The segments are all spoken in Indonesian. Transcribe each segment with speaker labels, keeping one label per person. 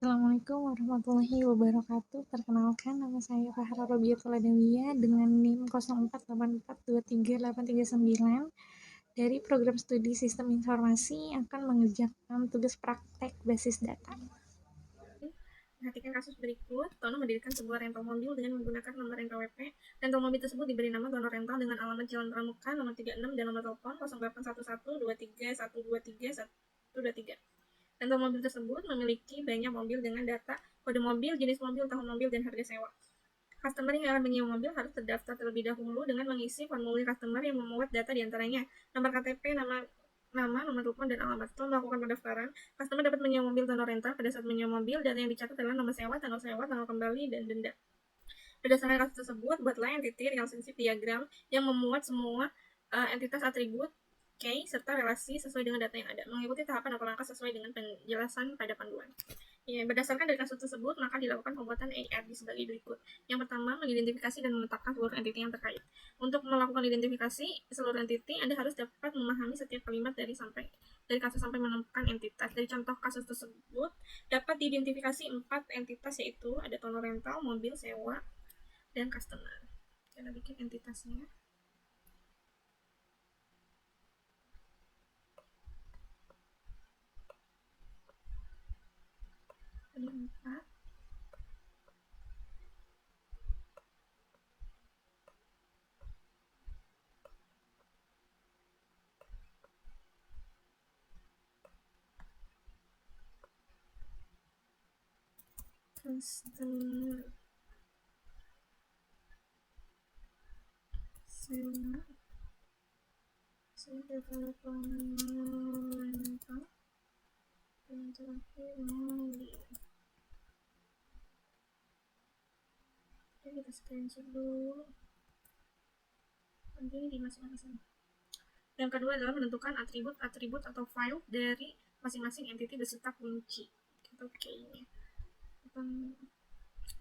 Speaker 1: Assalamualaikum warahmatullahi wabarakatuh. Perkenalkan, nama saya Fahra Robiatul Adawiyah dengan NIM 0484238399 dari program studi Sistem Informasi akan mengerjakan tugas praktek basis data.
Speaker 2: Perhatikan kasus berikut. Tono mendirikan sebuah rental mobil dengan menggunakan nomor rental WP. Rental mobil tersebut diberi nama Tono Rental dengan alamat Jalan Pramuka nomor 36 dan nomor telepon 0811231313. Rental mobil tersebut memiliki banyak mobil dengan data kode mobil, jenis mobil, tahun mobil, dan harga sewa. Customer yang akan menyewa mobil harus terdaftar terlebih dahulu dengan mengisi formulir customer yang memuat data diantaranya nomor KTP, nomor telepon, dan alamat. Setelah melakukan pendaftaran, customer dapat menyewa mobil Tono Rental. Pada saat menyewa mobil, data yang dicatat adalah nomor sewa, tanggal kembali, dan denda. Berdasarkan kasus tersebut, buatlah entity relationship diagram yang memuat semua entitas atribut key serta relasi sesuai dengan data yang ada, mengikuti tahapan atau langkah sesuai dengan penjelasan pada panduan. Ya, berdasarkan dari kasus tersebut, maka dilakukan pembuatan ARD sebagai berikut. Yang pertama, mengidentifikasi dan menetapkan seluruh entiti yang terkait. Untuk melakukan identifikasi seluruh entiti, Anda harus dapat memahami setiap kalimat dari kasus sampai menemukan entitas. Dari contoh kasus tersebut, dapat diidentifikasi 4 entitas, yaitu ada Tono Rental, mobil, sewa, dan customer. Kita bikin entitasnya. Ada 4. Customer, sewa, telepon, rental, dan terakhir mobil. Oke, kita screenshot dulu. Nanti di masing-masing. Yang kedua adalah menentukan atribut atau file dari masing-masing entity beserta kunci. Kita key-nya.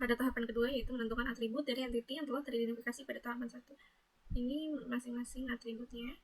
Speaker 2: Pada tahapan kedua yaitu menentukan atribut dari entity yang telah teridentifikasi pada tahapan 1. Ini masing-masing atributnya.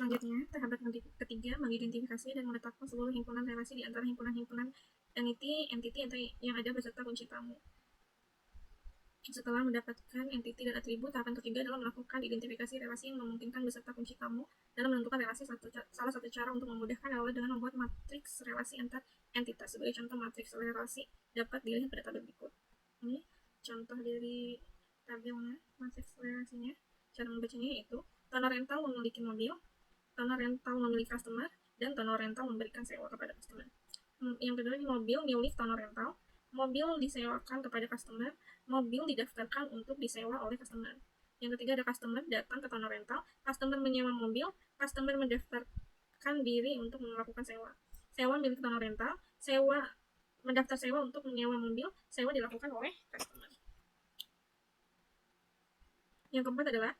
Speaker 2: Selanjutnya, tahap ketiga mengidentifikasi dan menetapkan seluruh himpunan relasi di antara himpunan-himpunan entity yang ada beserta kunci tamu. Setelah mendapatkan entity dan atribut, tahapan ketiga adalah melakukan identifikasi relasi yang memungkinkan beserta kunci tamu dalam menentukan relasi. Salah satu cara untuk memudahkan adalah dengan membuat matriks relasi antar entitas. Sebagai contoh, matriks relasi dapat dilihat pada tabel berikut. Ini contoh dari tabelnya, matriks relasinya. Cara membacanya yaitu Tono Rental memiliki mobil, Tono Rental memiliki customer, dan Tono Rental memberikan sewa kepada customer. Yang kedua, mobil milik Tono Rental. Mobil disewakan kepada customer. Mobil didaftarkan untuk disewa oleh customer. Yang ketiga ada customer datang ke Tono Rental, customer menyewa mobil, customer mendaftarkan diri untuk melakukan sewa. Sewa milik Tono Rental, mendaftar sewa untuk menyewa mobil, sewa dilakukan oleh customer. Yang keempat adalah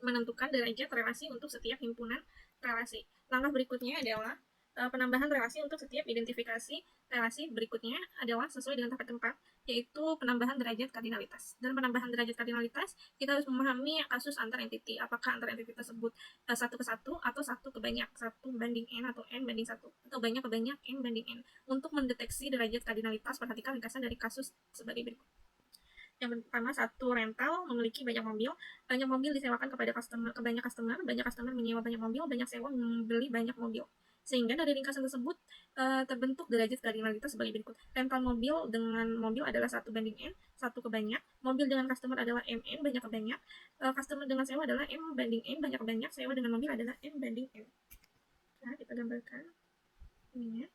Speaker 2: menentukan derajat relasi untuk setiap himpunan relasi. Langkah berikutnya adalah penambahan relasi untuk setiap identifikasi relasi. Berikutnya adalah sesuai dengan tahap tempat, yaitu penambahan derajat kardinalitas. Dan penambahan derajat kardinalitas, kita harus memahami kasus antar entiti. Apakah antar entiti tersebut satu ke satu atau satu ke banyak, satu banding n atau n banding satu, atau banyak ke banyak n banding n. Untuk mendeteksi derajat kardinalitas, perhatikan ringkasan dari kasus sebagai berikut. Yang pertama, satu rental memiliki banyak mobil. Banyak mobil disewakan kepada banyak customer menyewa banyak mobil, banyak sewa membeli banyak mobil. Sehingga dari ringkasan tersebut terbentuk derajat kardinalitas sebagai berikut. Rental mobil dengan mobil adalah 1 banding n, 1 ke banyak. Mobil dengan customer adalah mn, banyak ke banyak. Customer dengan sewa adalah m banding n, banyak ke banyak. Sewa dengan mobil adalah m banding n. Nah, kita gambarkan ininya.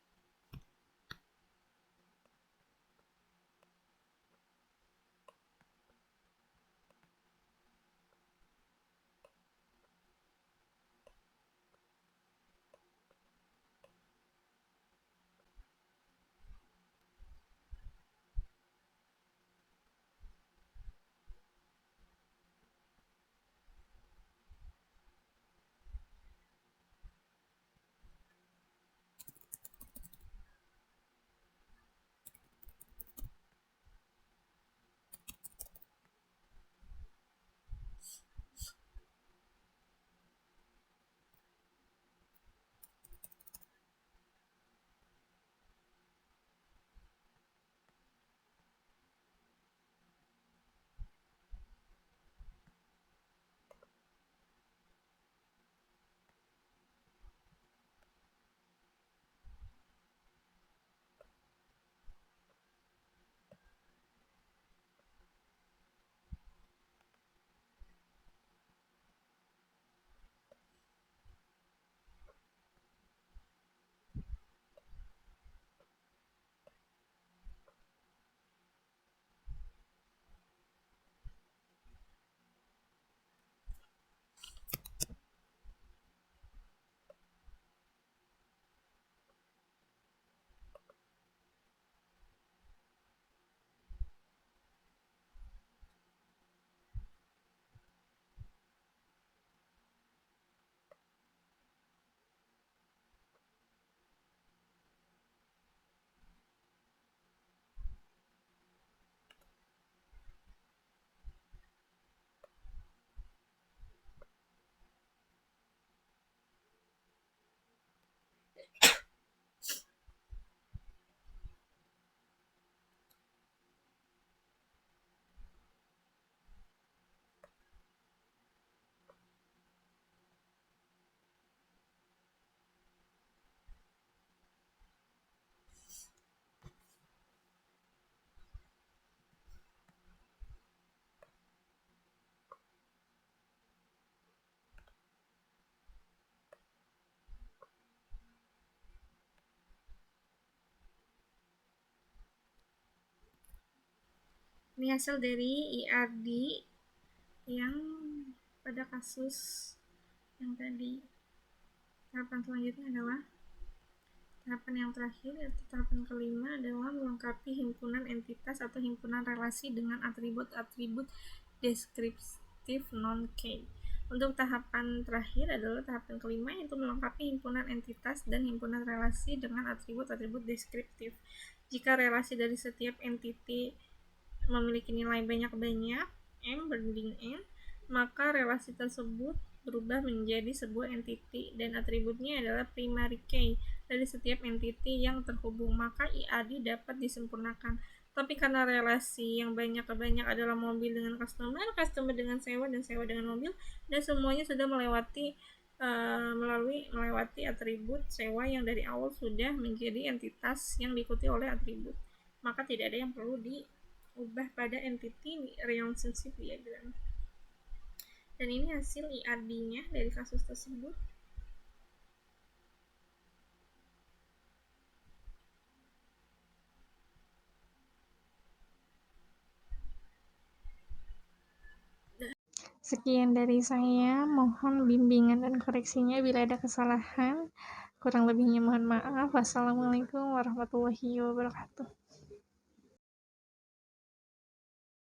Speaker 2: Ini hasil dari IRD yang pada kasus yang tadi. Tahapan selanjutnya adalah tahapan yang terakhir, yaitu tahapan kelima adalah melengkapi himpunan entitas atau himpunan relasi dengan atribut-atribut deskriptif non-K. Untuk tahapan terakhir adalah tahapan kelima, yaitu melengkapi himpunan entitas dan himpunan relasi dengan atribut-atribut deskriptif. Jika relasi dari setiap entiti memiliki nilai banyak-banyak, M banding N, maka relasi tersebut berubah menjadi sebuah entiti dan atributnya adalah primary key dari setiap entiti yang terhubung, maka IAD dapat disempurnakan. Tapi karena relasi yang banyak ke banyak adalah mobil dengan customer dengan sewa, dan sewa dengan mobil, dan semuanya sudah melewati atribut sewa yang dari awal sudah menjadi entitas yang diikuti oleh atribut, maka tidak ada yang perlu diubah pada entity relationship diagram. Dan ini hasil IRD-nya dari kasus tersebut.
Speaker 1: Sekian dari saya, mohon bimbingan dan koreksinya bila ada kesalahan. Kurang lebihnya mohon maaf. Wassalamualaikum warahmatullahi wabarakatuh.